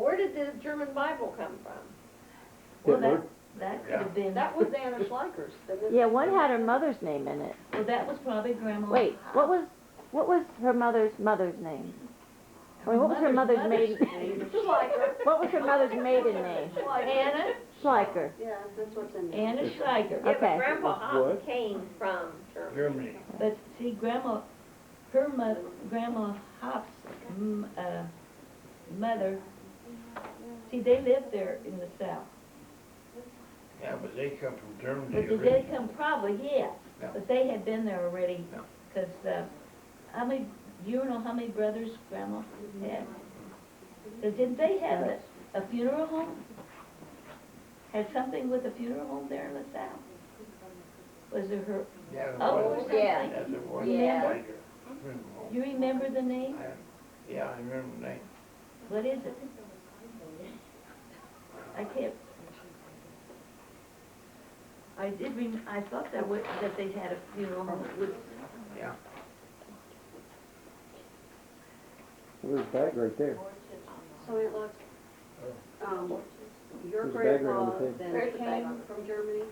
where did the German Bible come from? Well, Hitler? that could have been. That was Anna Schleicher's. Yeah, one had her mother's name in it. Well, that was probably Grandma. Wait, what was her mother's name? Or what was her mother's maiden? Schleicher. What was her mother's maiden name? Anna. Schleicher. Yeah, that's what's in there. Anna Schlaegel. Yeah, Okay. but Grandpa Hopp What? came from Germany. Germany. But see, Grandma Hopp's mother, see, they lived there in the South. Yeah, but they come from Germany. But they did come probably, yes. Yeah. But they had been there already. Yeah. Because, how many, do you know how many brothers Grandma had? 'Cause didn't they have a funeral home? Had something with a funeral home there in the South? Was it her, Yeah, it oh, was. something? yeah. That's it was. Yeah. You remember the name? Yeah, I remember the name. What is it? I can't. I thought that they had a funeral home. It was, Yeah. Well, there's a bag right there. So it looks, your There's a bag right grandpa on the table. then There's the bag. came from Germany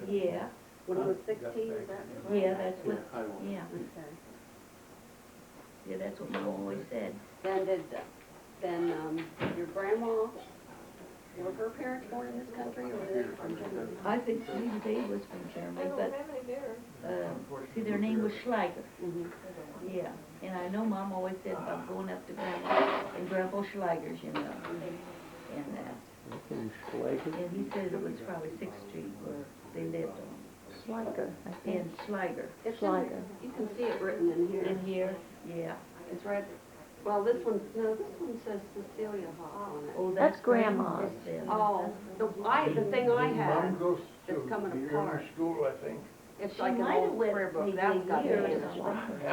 yeah, when he was 16, is that right? yeah, that's what, yeah, Okay. yeah, that's what Mom always said. Then your grandma, were her parents born in this country or were they from Germany? I think Sweet Dave was from I Germany, don't but, have any there. see, their name was Schlaegel. Mm-hmm. Yeah, and I know Mom always said about going up to Grandma and Grandpa Schlager's, you know. And, Schlager? and he said it was probably 6th Street where they lived on. Schleicher, I think. And Schlager. It's Schlager. you can see it written in here. In here, yeah. It's right, well, this one says Cecilia Hopp on it. Oh, That's Grandma's. then. Oh, the thing I had, Mom goes it's to coming German apart. school, I think. It's She like an might have old went prayer book. maybe That's got years it in or it. something.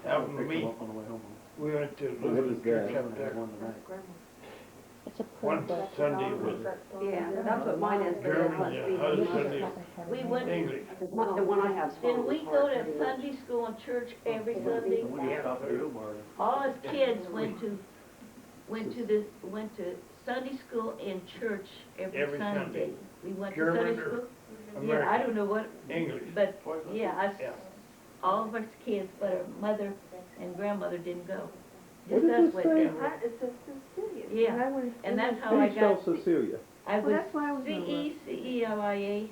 Alvin, me, we went to What is Lutheran church that? up there. It's a prayer One book. Sunday was Yeah, that's what mine is, but it German, must the be. other Sunday We went, English. The one I have. didn't we go to Sunday school and church every Sunday? All us kids went to Sunday school and church every Sunday. Sunday. We went to German Sunday or school. Yeah, I American? don't know what, English. but yeah, us, Yeah. all of us kids, but our mother and grandmother didn't go. What Just does us this went say? down. It says Cecilia. Yeah, and that's how How I do you spell got, Cecilia? I Well, was that's why I was gonna look. CECELIA.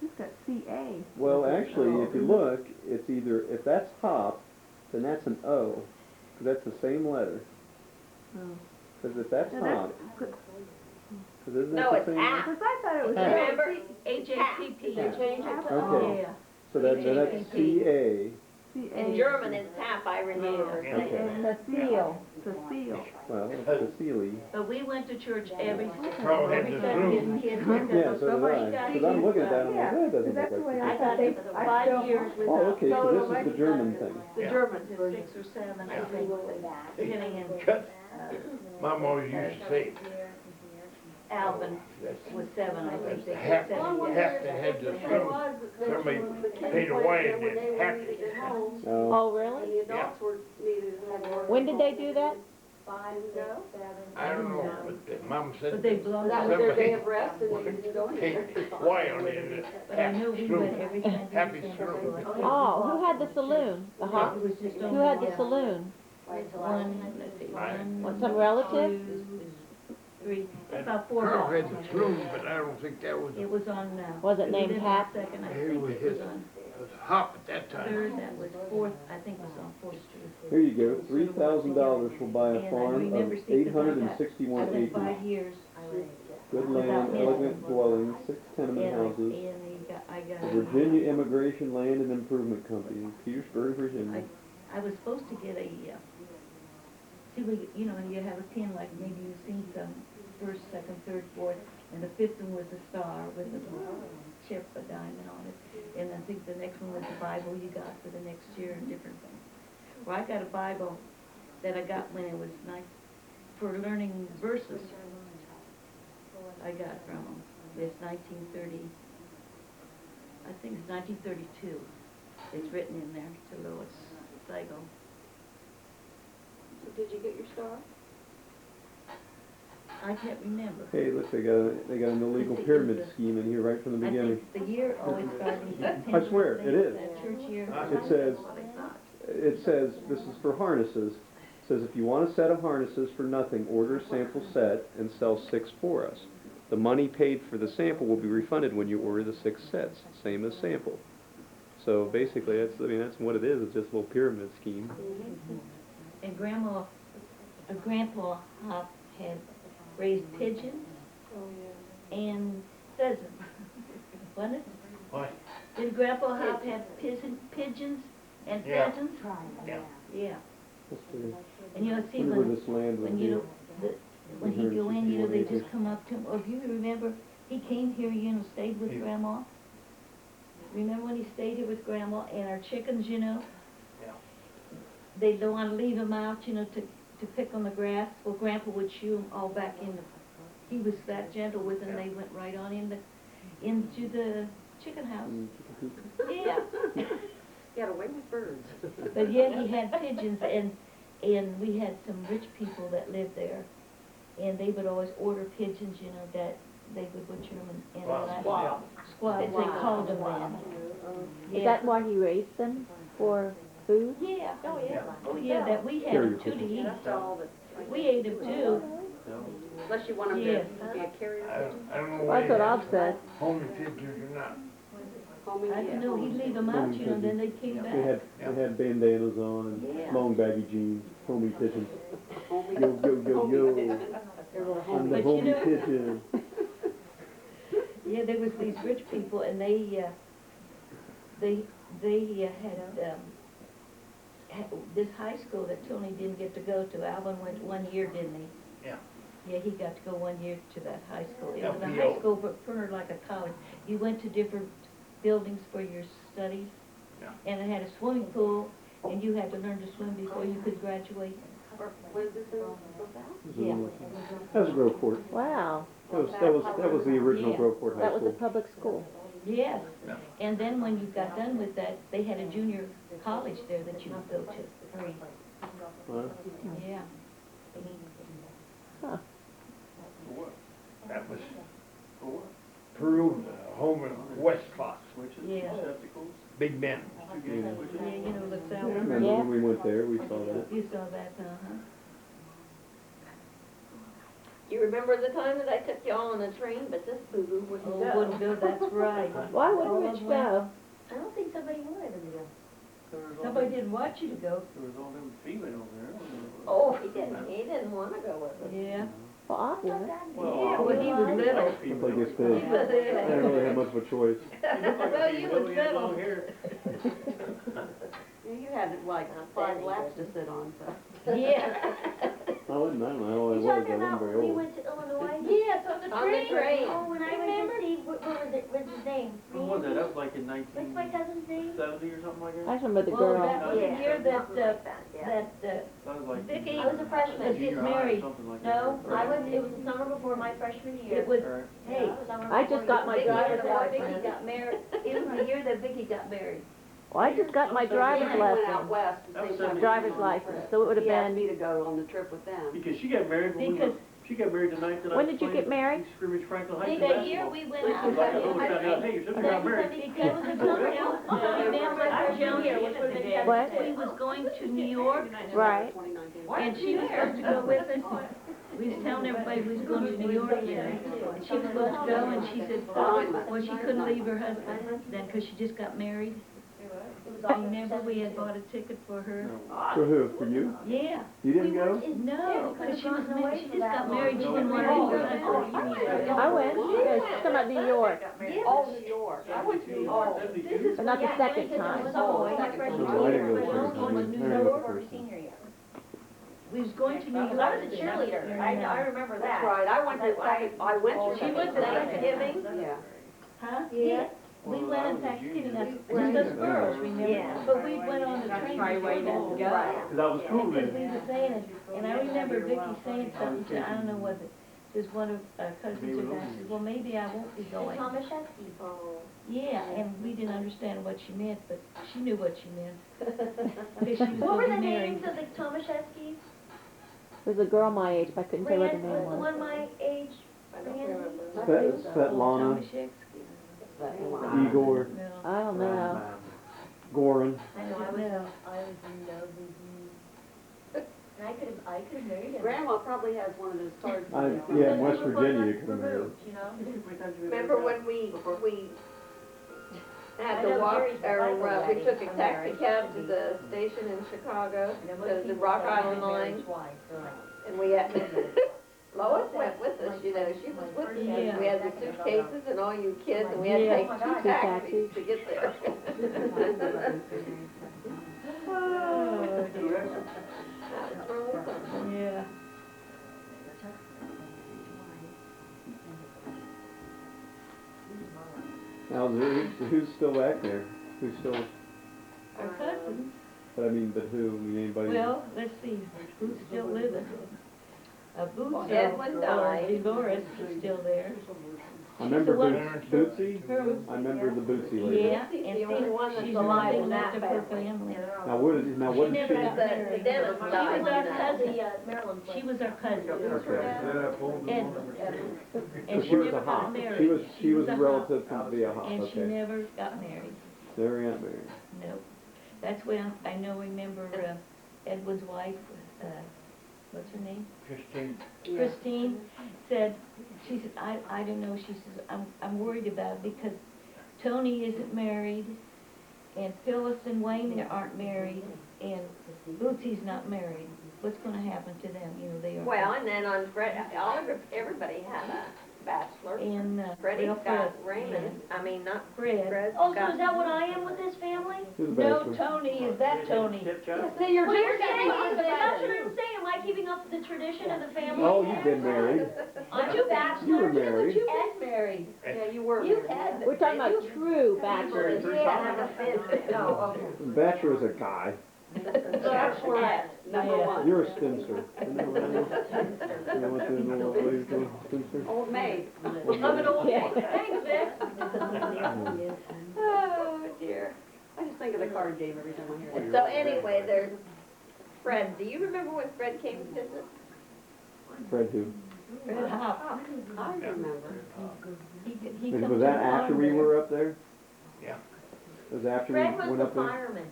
You've got CA. Well, actually, if you look, it's either, if that's Hop, then that's an O, 'cause that's the same letter. Oh. Because if that's Now Hop, that's, because isn't No, that it's the same? Hap. because I thought it was. Remember? HAPP. They changed it to Okay. Yeah. So that's CA. In German, it's Hap, I remember. Yeah. Okay. And Cecile, Cecile. Well, it's Cecily. But we went to church every Carl had this Sunday room. and kids went Yeah, to. so did I. Because I'm looking at that and I'm like, that doesn't that's the look way like I thought got they- it for I 5 still- years Oh, okay, so this is the German thing. The Yeah. German, 6 or 7, I think, beginning in, Cut. Mom always used to say, Alvin that's was 7, I think, they half, said half 7 they years. had this room. Somebody paid away and then half At it. home, Oh, Oh, and really? the adults were needed to have. When did they do that? 5 ago. I don't know, but Mom said. But they belonged That to was their somebody day of rest and they didn't go anywhere. paid away on it. But I know we went every Sunday. Happy to stroke. Sunday. Oh, who had the saloon? The Hop? It was just Who had the only, saloon? one, let's see, one, Some relative? 2, 3, about 4 Carl blocks. had the room, but I don't think that was, It was on, Was it we named lived on Hap? 2nd, I It think was it was his- on it was Hop at that time. 3rd, that was 4th, I think it was on 4th Street. here you go, $3,000 will buy And a I farm of remember seeing, 'cause I 861 spent 5 acres. years, Good land, elegant dwellings, 6 tenement and houses. I got, The Virginia Immigration Land and Improvement Company, Petersburg, Virginia. I was supposed to get a, see, you know, you have a pin, like maybe you've seen some, 1st, 2nd, 3rd, 4th, and the 5th one was a star with a chip, a diamond on it. And I think the next one was the Bible you got for the next year and different things. Well, I got a Bible that I got when it was for learning verses. I got from them. It's 1930, I think it's 1932. It's written in there to Lois Schlaegel. So did you get your star? I can't remember. Hey, look, they got an illegal pyramid scheme in here right from the I beginning. think the year always started in September. I swear, it is. That church year. It says, this is for harnesses. It says, if you want a set of harnesses for nothing, order a sample set and sell 6 for us. The money paid for the sample will be refunded when you order the 6 sets, same as sample. So basically, that's what it is. It's just a little pyramid scheme. And Grandpa Hop had raised pigeons and pheasants. Wasn't it? What? Did Grandpa Hop have pigeons and Yeah. pheasants? Yeah. Yeah. Let's see. And you know, see, Wonder where this land would when you be. know, when he go in, you know, they just come up to him. Or if you remember, he came here, you know, stayed with Yeah. Grandma. Remember when he stayed here with Grandma and our chickens, you know? Yeah. They don't want to leave them out, you know, to pick on the grass. Well, Grandpa would shoo them all back in. He was that gentle with them. They went right on into the chicken house. Yeah. Got away with birds. But yeah, he had pigeons, and we had some rich people that lived there, and they would always order pigeons, you know, that they would butcher them and Wow. squabs, they called them then. Is that why he raised them? For food? Yeah, Oh, yeah. oh yeah, that we had Carrier them too to pigeons. eat. That's all that, We ate them too. unless you want them Yes. to be a carrier. I don't know Well, that's what I've said. Homing pigeons or not. Homing, I yeah. don't know, he'd leave them out, you know, then they came They back. had bandanas on Yeah. and long baggy jeans, homing pigeons. Homing. Yo, yo, yo, yo. They're little I'm the But you homing know- pigeon. Yeah, there was these rich people, and they had this high school that Tony didn't get to go to. Alvin went 1 year, didn't he? Yeah. Yeah, he got to go 1 year to that high school. It was a FBO. high school, but pretty like a college. You went to different buildings for your studies, Yeah. and it had a swimming pool, and you had to learn to swim before you could graduate. Was this in LaSalle? Yeah. That was Groveport. Wow, That was the original Yeah. Groveport High that was a School. public school. Yes, Yeah. and then when you got done with that, they had a junior college there that you could go to, free. Huh? Yeah. Huh. That was Peru, home in West Fox, Yeah, Big Ben. Yeah. yeah, you know, the Yeah, I south. remember when we went there, we saw that. You saw that, uh-huh. You remember the time that I took you all on a train, but this boo-boo wouldn't Oh, go? wouldn't go, that's right. Why All wouldn't of Rich them go? I don't think somebody wanted him to go. Somebody didn't want you to go. There was all them females there. Oh, he didn't wanna go with us. Yeah. Well, I would. Yeah, well, he was little. It's like this He big. was I didn't really have little. much of a choice. Well, you was little. Yeah, you had like 5 laps to sit on, so. Yeah. I don't know how old I was, I wasn't very old. went to Illinois? Yes, on the On the train. train. Oh, when I went to see, what was it, what's his name? When was that? That was like in What's my 1970 cousin's name? or something like I that? just remember the Well, girl. that was the Yeah. year that, Yeah. That was like. Vicky I was a freshman. was junior getting high or married. something like No, that. I was, it was the summer before my freshman year. It was, Alright. hey, Summer I before just got my Vicky, driver's that Vicky license. got married, it was the year that Vicky got married. Well, I just got my driver's They went out license. west the That was same time. 70. Driver's license, so it would have He asked been, me to go on the trip with them. Because she got married when we were, Because- she got married the night that I When was did you playing get married? Scrimmage Franklin High See, School that year basketball. we went It out. was like, oh, we found out, hey, your sister got married. Because of the summer, remember, I was young here, which was in What? we was going to New York, right. 2019. and she was supposed to go with us. We was telling everybody we was going to New York, you know, and she was supposed to go, and she said, well, she couldn't leave her husband then, because she just got married. Remember, we had bought a ticket for her? For who? For you? Yeah, You didn't go? no, because she just got married, she didn't want to leave her husband. I went. Yes, she's talking about New York, Oh, New York. I went to New York. but not the second time. No, I didn't go the second time. I didn't go the first time. We was going to New York. Because I was a cheerleader, I remember That's that. right, I went to, I went to. She went to Thanksgiving. Yeah. Huh? Yeah. We went on Thanksgiving, just us girls, remember? Yeah. But we went on the train. Right, where you didn't go. Cause I was cool Because we then. were saying it, and I remember Vicky saying something to, I don't know, was it, just one of our cousins or that, said, well, maybe I won't be going. Tomaszewski. Yeah, and we didn't understand what she meant, but she knew what she meant. Because she was What were going the to be married. names of the Tomaszewskis? There's a girl my age, but I couldn't tell what her Randy, name the was. one my age, I don't Randy. remember. Svetlana, Igor, No, I don't know. Goran. I know, I was in love with you. And I could have married him. Grandma probably has one of those cards. Yeah, in West Virginia, you could have married. Removed, you know? Remember when we had I to know walk, Jerry's the or Bible we daddy took a from taxi Mary. cab to the station in Chicago, And then to most the people Rock say I've Island been married line, twice, they're like, and we had, Lois went with us, you know, she was with us, Yeah. we had the suitcases and all you kids, and we had to Yeah. take Oh my two God. taxis to get there. Oh, dear. That was really fun. Yeah. Now, who's still back there? Who's still, Our cousins. but who, anybody? Well, let's see, who's still living? Boots, Edwin died. Dolores is still there. I remember the one- Bootsy. Her, I remember the Bootsy lady. yeah, She's and the only one that's she's alive living in that most of her family. family. Now, what She did never she? got married. The dentist She died, was our you know. cousin. Maryland place. She was our cousin. Okay. And So she she was never a got hop. married. She was a hop. relative from via hop, And she okay. never got married. Never got married. No. That's when I remember Edward's wife, what's her name? Christine. Christine said, she said, I don't know, she says, I'm worried about it because Tony isn't married, and Phyllis and Wayne aren't married, and Bootsy's not married. What's gonna happen to them? You know, they are. Well, and then on Fred, everybody had a bachelor. And, Freddie's well, got Fred, Raymond, I mean, not Fred. Fred's Oh, so got. is that what I am with this family? Who's a No, bachelor? Tony, is that Tony? See, you're What you're just saying is, that's what getting I'm saying, am I keeping up with the tradition of the family? Oh, you've been married. I'm a bachelor. You were married. You've been married. Yeah, you were. You've married. had. We're talking about true bachelors. No, Bachelor is a guy. Bachelorette, number Yeah. one. You're a spinster. Isn't that what it is? You know what the old ladies do? Spinster? Old maid. I'm an old Yeah. maid. Thanks, Vic. Oh, dear. I just think of the card game every time I hear And that. so anyway, there's Fred. Do you remember when Fred came to visit? Fred who? Fred Hop. I remember. He And comes was that from after we Farnborough. were up there? Yeah. Was that after we Fred was went the up there? fireman.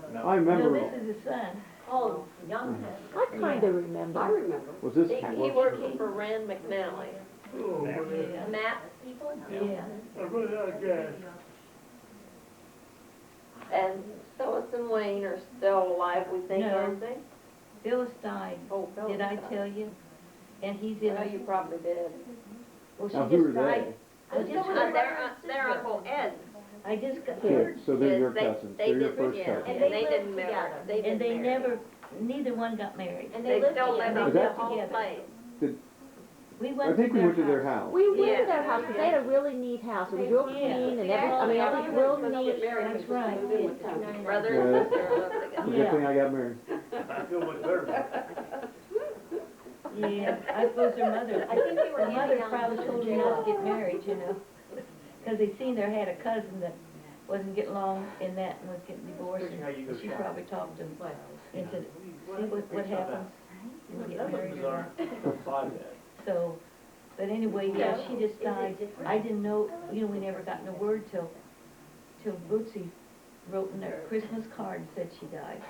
I No, remember, this is his son. Oh, young. I kinda remember. I remember. was this? He worked for Rand McNally. Oh, Yeah. Map people. Yeah. I run out of gas. And Phyllis and Wayne are still alive, we think, No. aren't they? Phyllis died. Oh, Phyllis Did I died. tell you? And he's in Well, you probably did. well, she Now, who just are died. they? I just, Their Uncle Ed. I just got Yeah, word. so they're Yes, your they- cousins. they They're your did, first yeah. cousins. And And they they lived didn't marry. together. They And didn't they marry. never, neither one got married. And They lived still live together. in Was the that- whole together. place. We I went think we went to their house. house. We went Yeah. to their house, 'cause they had a really neat house. It was real clean and everything, I mean, everything real neat. That's right. Brother Yeah. and sister lived together. Good thing I got married. I feel much better. Yeah, I suppose their mother, I think they were their mother handing out probably the told them not to get married, you know. Because they seen they had a cousin that wasn't getting along in that and was getting divorced. And she probably talked to them and said, see what happens, you get married or not. So, but anyway, yeah, she just died. I didn't know, you know, we never got no word till Bootsy wrote in a Christmas card and said she died.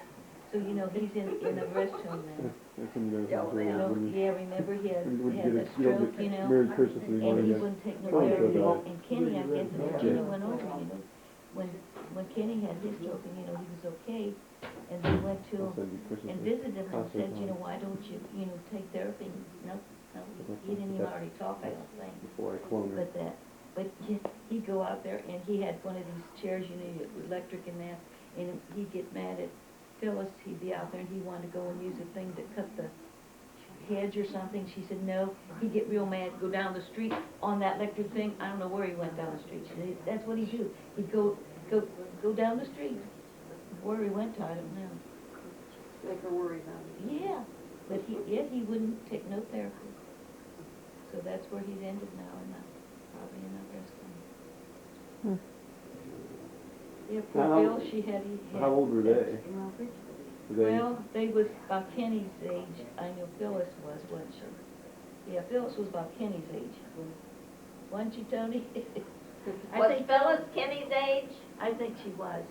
So, you know, he's in a rest home now. That's when you Yeah, guys well, You know, when you- yeah, remember he had when you that get a- stroke, get you know? Merry Christmas anymore. And he yeah. wouldn't take no Oh, therapy, so and Kenny, I guess, and Kenny went over, you know, when Kenny had his stroke, and, you know, he was okay, and they went to I'll him send you Christmas and gift. visited him and said, you know, why don't you, you know, take therapy? No, he didn't even already talk, I don't think, Before I clone her. but he'd go out there, and he had one of these chairs, you know, electric and that, and he'd get mad at Phyllis, he'd be out there, and he wanted to go and use the thing that cut the hedge or something. She said no. He'd get real mad, go down the street on that electric thing. I don't know where he went down the street. She said, that's what he'd do. He'd go down the street. Where he went to, I don't know. Make her worry about it. Yeah, but he wouldn't take no therapy. So that's where he's ended now, and probably in that rest home. Yeah, poor How- Bill, he had. How old were they? Well, they was about Kenny's age. I know Phyllis wasn't she? Yeah, Phyllis was about Kenny's age. Wasn't she, Tony? I Was think Phyllis Kenny's age? I think she was.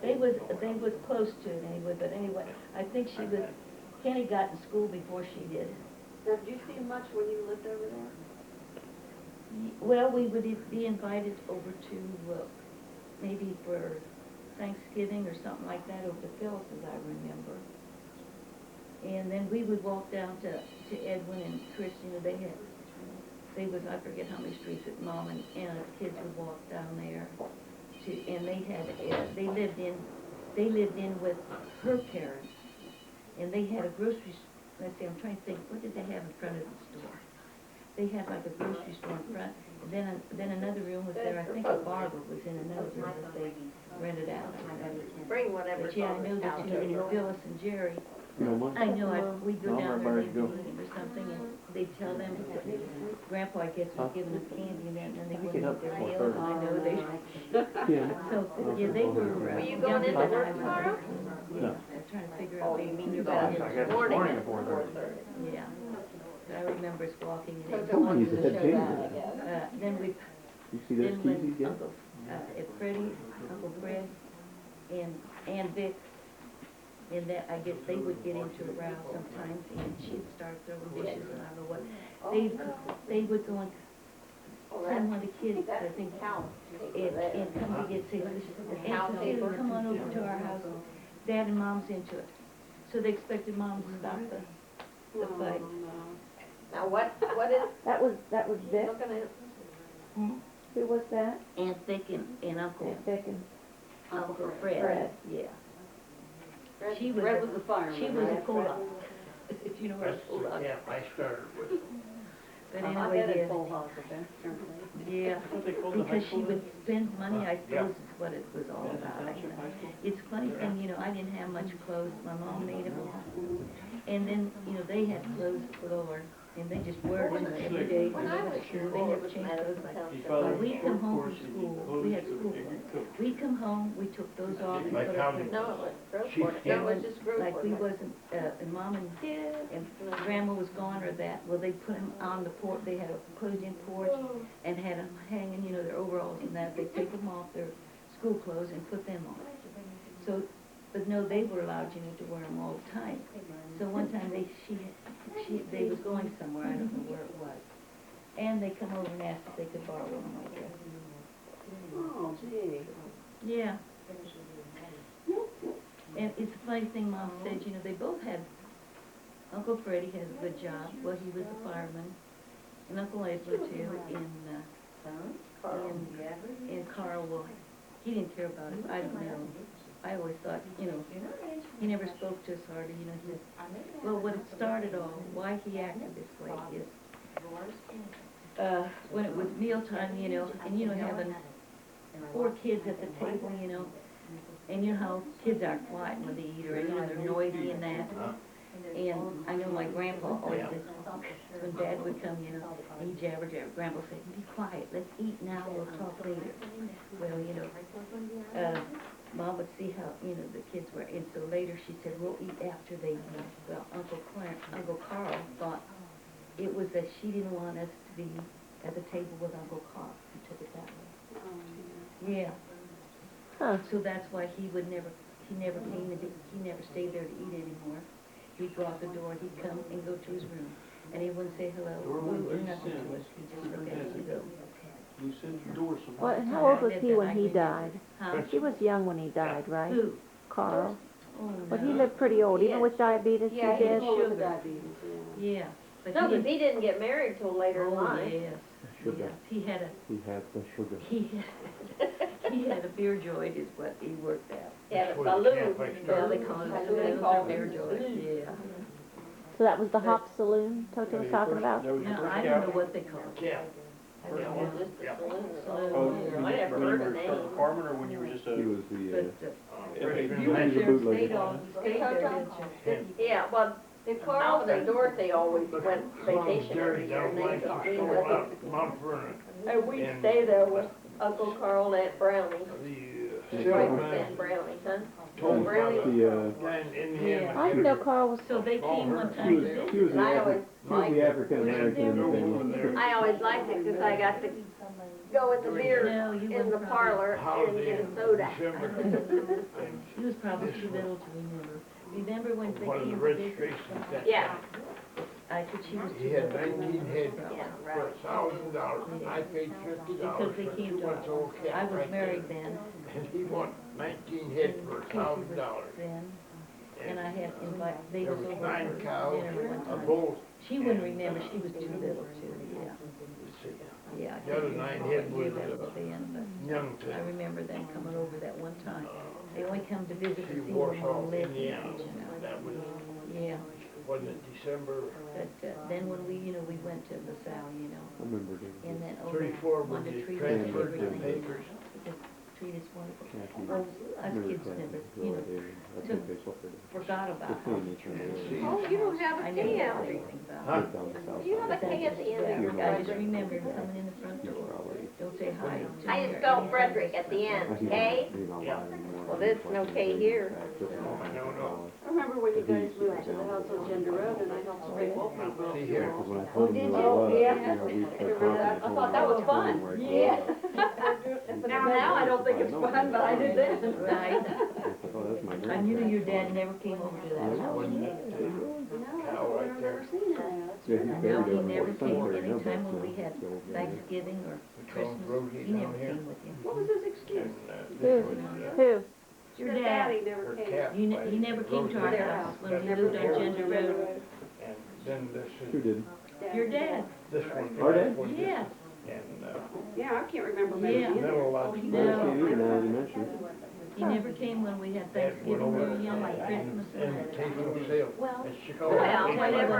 They was close to it anyway, but anyway, I think she was, Kenny got in school before she did. Now, did you see much when you lived over there? Well, we would be invited over to, maybe for Thanksgiving or something like that over to Phyllis's, I remember. And then we would walk down to Edwin and Chris, you know, they was, I forget how many streets that Mom and Anna's kids would walk down there to, and they had, they lived in with her parents, and they had a grocery, let's see, I'm trying to think, what did they have in front of the store? They had like a grocery store in front, and then another room was there, I think a barber was in another room that they rented out. Bring whatever's But yeah, I on know the that counter. you, Phyllis and Jerry, You know, I know, we'd go No, down there and everybody they'd go. be eating or something, and they'd tell them that Grandpa, I guess, was giving them candy, and then they wouldn't eat their meals, and I know they, Yeah. so, yeah, they were, Were you going younger into than work I was. tomorrow? Yeah, I'm trying to figure out. Oh, you mean maybe you're about going it. in the morning Morning at at 4:30. Yeah, but I remember us walking in. Coco wanted He's a to head show painter. that, I guess. Then we, You see those then keys when he's got? Uncle, at Freddie's, Uncle Fred, and Vic, and that, I guess they would get into a row sometimes, and she'd start throwing dishes, and I don't know what. They would go and, send one of the kids, I think, and come to get, say, Aunt Susan, come on over to our house, Dad and Mom's into it. So they expected Mom to stop the fight. Now, what is, That was Vic? looking at, Who was that? Aunt Vic and Uncle, Vic and Uncle Fred, Fred. yeah. Fred- She was, Fred was the fireman, she was a right? pull-up, if you know what a That's, pull-up. yeah, I started with. But I anyway, bet it's yeah. full house apparently. Yeah, What they call the high because she school would spend money, I Yeah. suppose is what it was all then? about. Township high school? It's a funny thing, you know, I didn't have much clothes, my mom made them, and then, you know, they had clothes galore, and they just wear them every day. when I was They school, never it was changed Madison clothes. He Township. followed When we the come sport home course, from he school, closed we had it, school he clothes. cooked. We'd come home, we took those off and Like put pounding. up. No, it was Grove She- Court, no, it was just Grove Like Court. we wasn't, and Mom and Grandma was gone or that, well, they put them on the porch, they had a closed-in porch and had them hanging, you know, their overalls and that, they take them off their school clothes and put them on. So, but no, they were allowed, you know, to wear them all the time. So one time they was going somewhere, I don't know where it was, and they come over and asked if they could borrow them, I guess. Oh, gee. Yeah. And it's a funny thing Mom said, you know, they both had, Uncle Freddie had a good job, well, he was a fireman, and Uncle Edward too, and Carl, well, he didn't care about it, I don't know. I always thought, you know, he never spoke to us hardly, you know, he just, well, what it started all, why he acted this way is, when it was mealtime, you know, and you know, having 4 kids at the table, you know, and you know how kids are quiet when they eat, or, you know, they're noisy and that. And I know my grandpa always said, when Dad would come, you know, and he'd jabber, Grandpa said, be quiet, let's eat now, we'll talk later. Well, you know, Mom would see how, you know, the kids were, and so later she said, we'll eat after they eat. Well, Uncle Carl thought it was that she didn't want us to be at the table with Uncle Carl. He took it that way. Yeah. Huh. So that's why he never came and he never stayed there to eat anymore. He'd go out the door, he'd come and go to his room, and he wouldn't say hello, boo, or nothing to us. He'd just look at us and go. You sent the door somewhere. What, and how old was he when he died? Huh? He was young when he died, right? Who? Carl. Oh, But he no. lived pretty old, even with diabetes, he Yeah, did? he was with Sugar. diabetes, yeah. Yeah. But No, because he didn't get married till later in Oh, life. yes. Sugar. Yes, he had the sugar. he had a beer joint is what he worked at. Yeah, That's the where the saloon. campfire Yeah, started. they call it a They saloon, call or it beer a joint, saloon. yeah. So that was the Hop Saloon Toto was talking about? That was your No, first I don't know what they call it. Yeah. I think it was just a Yeah. saloon. Oh, I never heard a name. Carmen, or when you were just He a? was the, But, Freshman you were in He's a there, bootlegger. stayed all, you stayed there, didn't you? Yeah, well, Alvin and Dorothy always went vacation every year, and they took me with them. Mount Vernon. And we'd And- stay there with Uncle Carl and Aunt Brownie, The wife several and times, Brownie, huh? told by Really? the guy in Indiana. I didn't know Carl was, So they came one She time was, to visit. she was the I always African American in the family. I always liked it because I got to go with the beer No, you in wouldn't the probably- parlor and Holiday get a in soda. December. He was probably too little to remember. Remember when they One of the came to visit? registrations that. Yeah. I said she was He too had little. 19 heads Yeah, for right. $1,000. I paid $50 Because they for a came to, 2-month-old cat I was right married there. then, And he won 19 and heads for Casey was $1,000. then, and I had invited, they There was was over 9 for cows, dinner one a time. bull. She wouldn't remember, she was too little to, yeah, yeah. I The other can't 9 remember head what year was, that was then, but young I to remember them coming over that one time. They only come to visit to see see where Warsaw, mom lived, you Indiana. know. That was, Yeah, wasn't it December? but, then when we, we went to LaSalle, I remember doing and this. then over 34 when wanted to they treat us transferred the everything, papers. just treat us wonderful. Kathy, Oh, us remember kids Kathy, never, who I dated? I took- played baseball for her. forgot about The how family turned treated out. See. Oh, you don't have I a never K knew out. anything about Huh? it. Lived on the south You have a side. K at the end of your I just Frederick. remember him coming in the front He's door, probably, don't say hi to How me you or spell anything. Frederick at the I end? think K? he's not alive anymore. Well, there's no K here. No. I remember when you guys moved to the house on Gender Road and I helped spray wallpaper. See here. Because when I told him did who you? it was, Yeah. you know, we kept Remember talking. that? I I thought that was fun. Now I don't think it's fun, but I did then. Right. Oh, that's my I grandfather. knew your dad never came over to that house. Wasn't it cow right there? Yeah, he's No, buried he over in never West came Cemetery now, anytime but, when we had so, yeah. Thanksgiving or We called Christmas, Rosie he down never here. came with you. What was his excuse? And, who, this was, who? Your His dad, daddy never her came. cat. he never came to our Rosie. house when we Never lived on came. Gender Road. And then this Who is, did? Your dad, this one. Our dad? was this- yes, And, Yeah, I can't remember Yeah. many. middle lot. I No. can't either now that you mention it. he never came when we had Dad went Thanksgiving over or young Christmas or invitational sale at Chicago. Well, whenever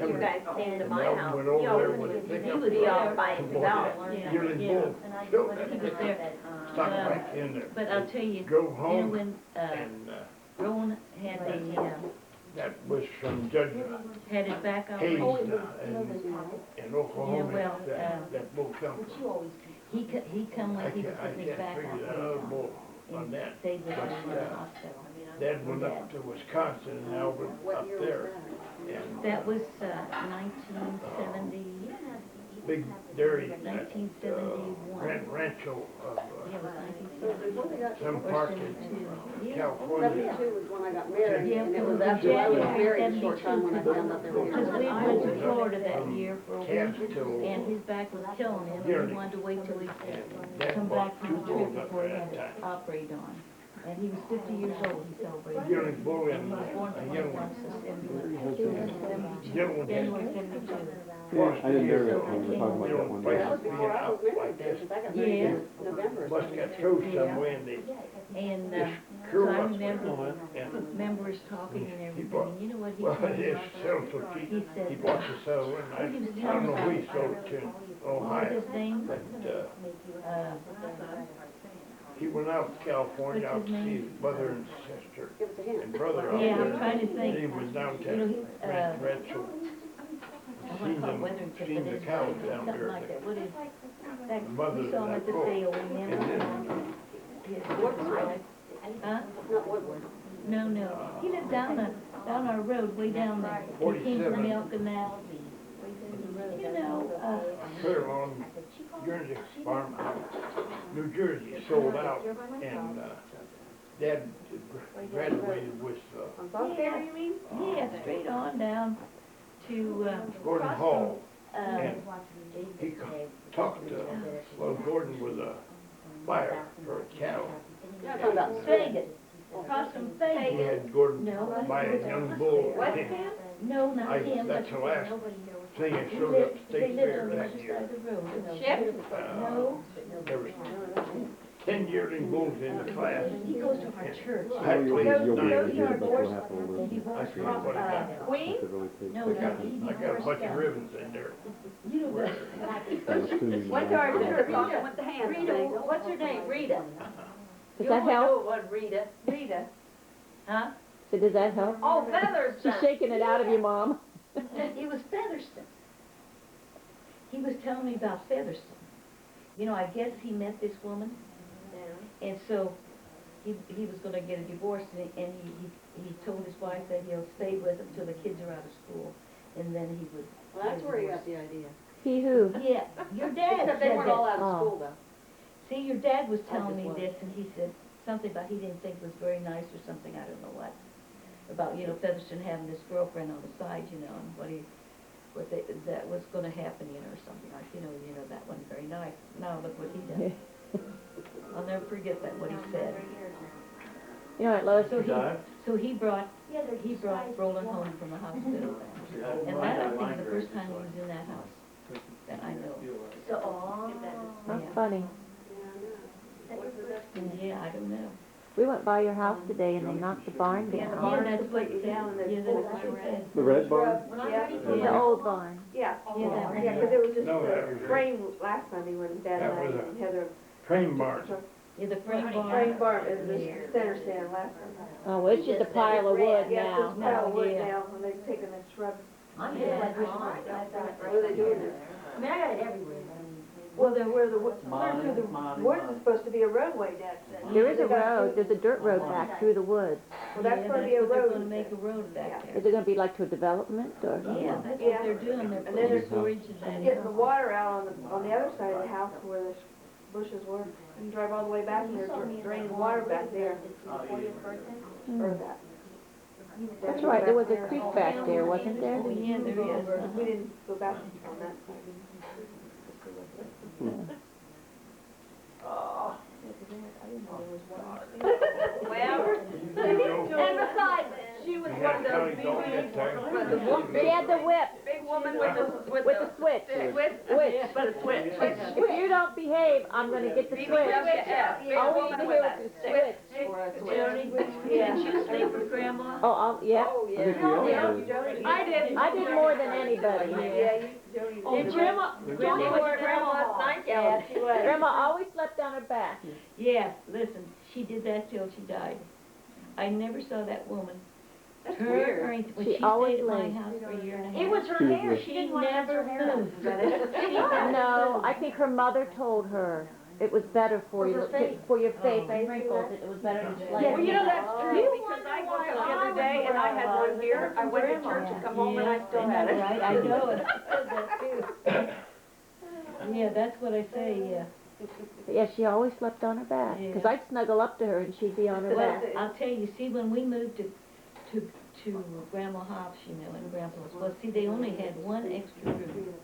you guys came to my house, Went he over there always with a would pickup be truck. all by himself. Yeah, Yearling yeah. bull. Still, stuck right in there. But I'll tell you, Drove home when, and, Rowan had that was from Judge had his back Hayes, operation, in Oklahoma, well, that bull come from. he come I when he was can't, I putting his can't back figure that other operation bull on. on And that. stayed with him in the But, hospital. Dad went up to Wisconsin and Albert up there. And That was, 1970, big dairy at, 1971. Rancho of, Yeah, it was Before we got to some Or park in 72. Yeah. California. 72 was when I got married, Yeah, and it was because after I was January married a short time when I 72. found out they were Because we here. went to Florida that year for a Calves week, till, and his back was killing him, and Yearly. we wanted to wait till he and Dad come bought back 2 from the trip bulls up before he there had that to time. operate on. And he was 50 years old, he celebrated. Yearling bull And he and was born a 21, young so 72, Gentleman had- January 72. Yeah, I didn't know that when we were talking about that one day. That was before I was married then, because I got married Yeah. in November. Must got through some way and they And, just so curl I up. remember And, members talking and everything, bought- and you know what he well, told me his about? sales so cheap, He said, he bought the cell and I don't know who he sold it to in what was Ohio. his name? But, he went out to California What's out his to see name? his mother and sister Give us a hint. and brother out Yeah, I'm there. trying to He think. was You know, downtown, he, Rancho. I Seen want to call it them, Weatherington, seen but the it's cows something down there. like that. What is, that, Mother we saw him of at the that sale, And remember? then, His wife. Huh? Not Woodward. No, he lived down our road, way down there. He came from 47. Elk and that. You know, trailer on Guernsey farm out, New Jersey, sold out, and, Dad graduated with, On South Ferry, you mean? yeah, straight on down to, Gordon across Hall, from, and he talked to, well, Gordon was a buyer for a cattle. You're not talking about Vegas, across from He Vegas. had Gordon No. buy a young bull. West Ham? No, not him, but That's the last thing I they showed up lived, State they lived Fair on the that other year. side of the road. Ship? No, There was 10 yearling bulls in the class. he goes to our church. I You'll played be able to nine. get it, but you'll have to He listen. was, I forget what I got. Queen? To really take No, I got, pictures. he I got a bunch of ribbons in there. You know what? I'm assuming Went to that- our church. talking with the hands. Rita, what's her name? Rita. Does that help? You know it was Rita. Rita. Huh? So does that help? Oh, Featherston. She's shaking it out of you, Mom. It was Featherston. He was telling me about Featherston. You know, I guess he met this woman, and so he was gonna get a divorce, and he told his wife that he'll stay with him till the kids are out of school, and then he would. Well, that's where you got the idea. He who? Yeah, your dad Except they said weren't all that. out of Oh. school though. See, your dad was I telling just me was. this, and he said something about he didn't think it was very nice or something, I don't know what. About, you know, Featherston having this girlfriend on the side, you know, and that was gonna happen, you know, or something like, you know, that wasn't very nice. Now look what he did. I'll never forget that, what he said. You know what, Lois? So he brought Roland home from the hospital. And that, I think, the first time he was in that house, that I know. So, oh. That's Yeah. funny. Yeah, I don't know. We went by your house today and they knocked the barn Yeah, the down. barn Yeah, to that's what put you it down and said. then Yeah, pull that's it what it said. The red barn? When I'm Yeah. ready for The Yeah. old barn. Yeah, Yeah, that one. yeah, 'cause it was just No, that the was it. frame last Sunday when Dad That and I was and Heather. Train barn. Yeah, the frame barn. Frame barn is the center stand last Sunday. Oh, well, it's just a pile of wood Yeah, it's now. just pile of wood Yeah. now, when they've taken the shrubs. I'm Yeah, just like, that's oh, right. I got it What are they doing there? I mean, I got it everywhere, but I mean. Well, then where the woods Molly. is supposed to be a roadway, Dad said. There is They a got road, there's a dirt road back through the woods. Well, that's Yeah, gonna be a what they're road. gonna make a road back Is there. it gonna be like to a development or? Yeah, that's Yeah. what they're doing, they're And then putting there's storage and And that. getting the water out on the other side of the house where the bushes were. You drive all the way back and You they're saw me in draining the water mall. back there. It's his 40th birthday. Hmm. Or that. That's right, there was a creek back there, wasn't there? Oh, yeah, there is. We didn't go back on that side. Well, and besides, she was one of those She had the whip Big woman with the, with the switch. Switch. but a switch. If you don't behave, I'm gonna get the switch. Big All we woman need to with hear a is the stick. switch. Or a switch. Joni, did you stay with Grandma? Oh, yeah. Oh, I think we all did. I did. I did more than anybody. Did Grandma, Grandma was Grandma night gal, she was. Grandma always slept on her back. Yeah, listen, she did that till she died. I never saw that woman That's turn weird. or anything. When She she always stayed at my laid. house for a year and a half. It was her She was hair, with- she She didn't want to touch never her hair. moved. Is that it? No, I think her mother told her it was better for you, for your face and wrinkles, it was better to just lay. Well, you know, that's true, You because I wonder woke up why the I other day and I had one here, I went to church and come home and I still had it. Right, I know it. I said that too. Yeah, that's what I say, yeah. Yeah, she always slept on her back, Yeah. because I'd snuggle up to her and she'd be on her Well, back. I'll tell you, see, when we moved to Grandma Hobbs, you know, and Grandpa's, well, see, they only had one extra room.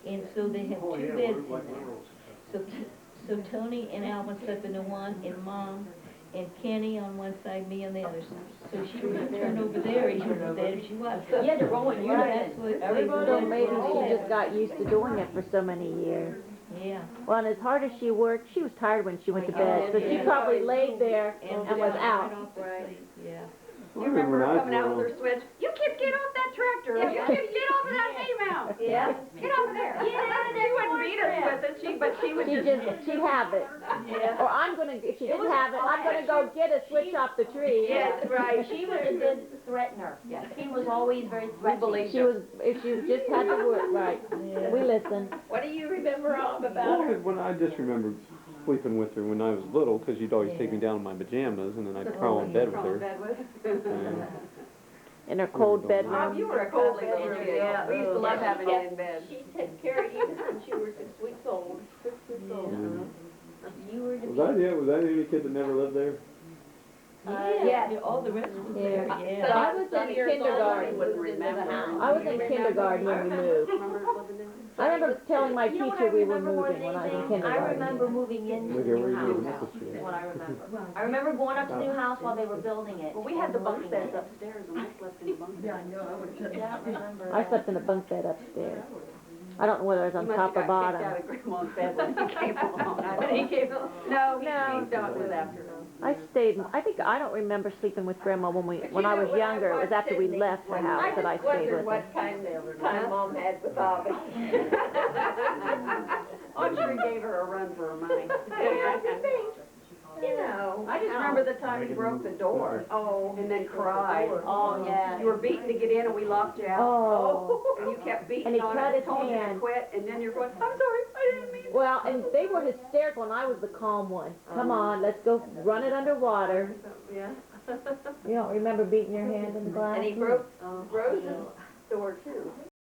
And so they had Oh, two yeah, beds we're like in there. minerals. So Tony and Alvin slept in the one, and Mom and Kenny on one side, me on the other side. So she would turn over there, you were bad if she was. You had to roll it, Yeah, that's what So maybe she just got used to doing it for so many years. Yeah. Well, and as hard as she worked, she was tired when she went to bed, so she Yeah. probably laid there and was out. Right. Yeah. I You remember remember when her I was coming out little. with her switch, you kids get off that tractor, you kids get off of that hay mound. Yeah. Get over there. She wouldn't beat us with it, but she would She'd have it. Yeah. Or I'm gonna, if she didn't have it, I'm gonna go get a switch off the tree. Yes, right. She was a good threatener. Yes, he was always very threatening. She was, if she just had to work, right, we listened. What do you remember all about Well, her? when I just remember sleeping with her when I was little, because you'd always take me down in my pajamas, and then I'd crawl in bed with Crawl in her. bed with. Yeah. In her cold Mom, bedroom. you were a cuddly little bedroom, kid. yeah. We used to love having you in bed. She took care of you since you were 6 weeks old. 6 weeks old. You were the Was that the only kid that never lived there? Yeah, all the rest was there, yeah. I was in kindergarten. Wouldn't remember. I was in kindergarten when we moved. Remember living there? I remember telling my You know what I teacher we were remember more moving than when I was in anything? I kindergarten. remember moving into Look the at new where you house, live, is what I remember. I remember going up to the new house while they were building it. Well, we had the bunk and beds looking upstairs and I slept in the bunk bed. at it. Yeah, I remember. I slept in a bunk bed upstairs. I don't know whether I was on You top must or have got kicked out bottom. of Grandma's bed when he came along. When he came along. No, he No. was after us. I stayed, I don't remember sleeping with Grandma when I was younger. It was after we left the house that I stayed with her. what kind of time Mom had with Bobby. I'm sure he gave her a run for her money. You know. I just remember the time he broke the door. Oh. And then cried. Oh, yeah. You were beaten to get in and we locked you out. Oh. And you kept And beating he on cut it, his told you to hand. quit, and then you're going, I'm sorry, I didn't mean Well, and they were hysterical and I was the calm one. Come on, let's go run it underwater. Yeah. You don't remember beating your hand in the glass? And he broke Rose's door too.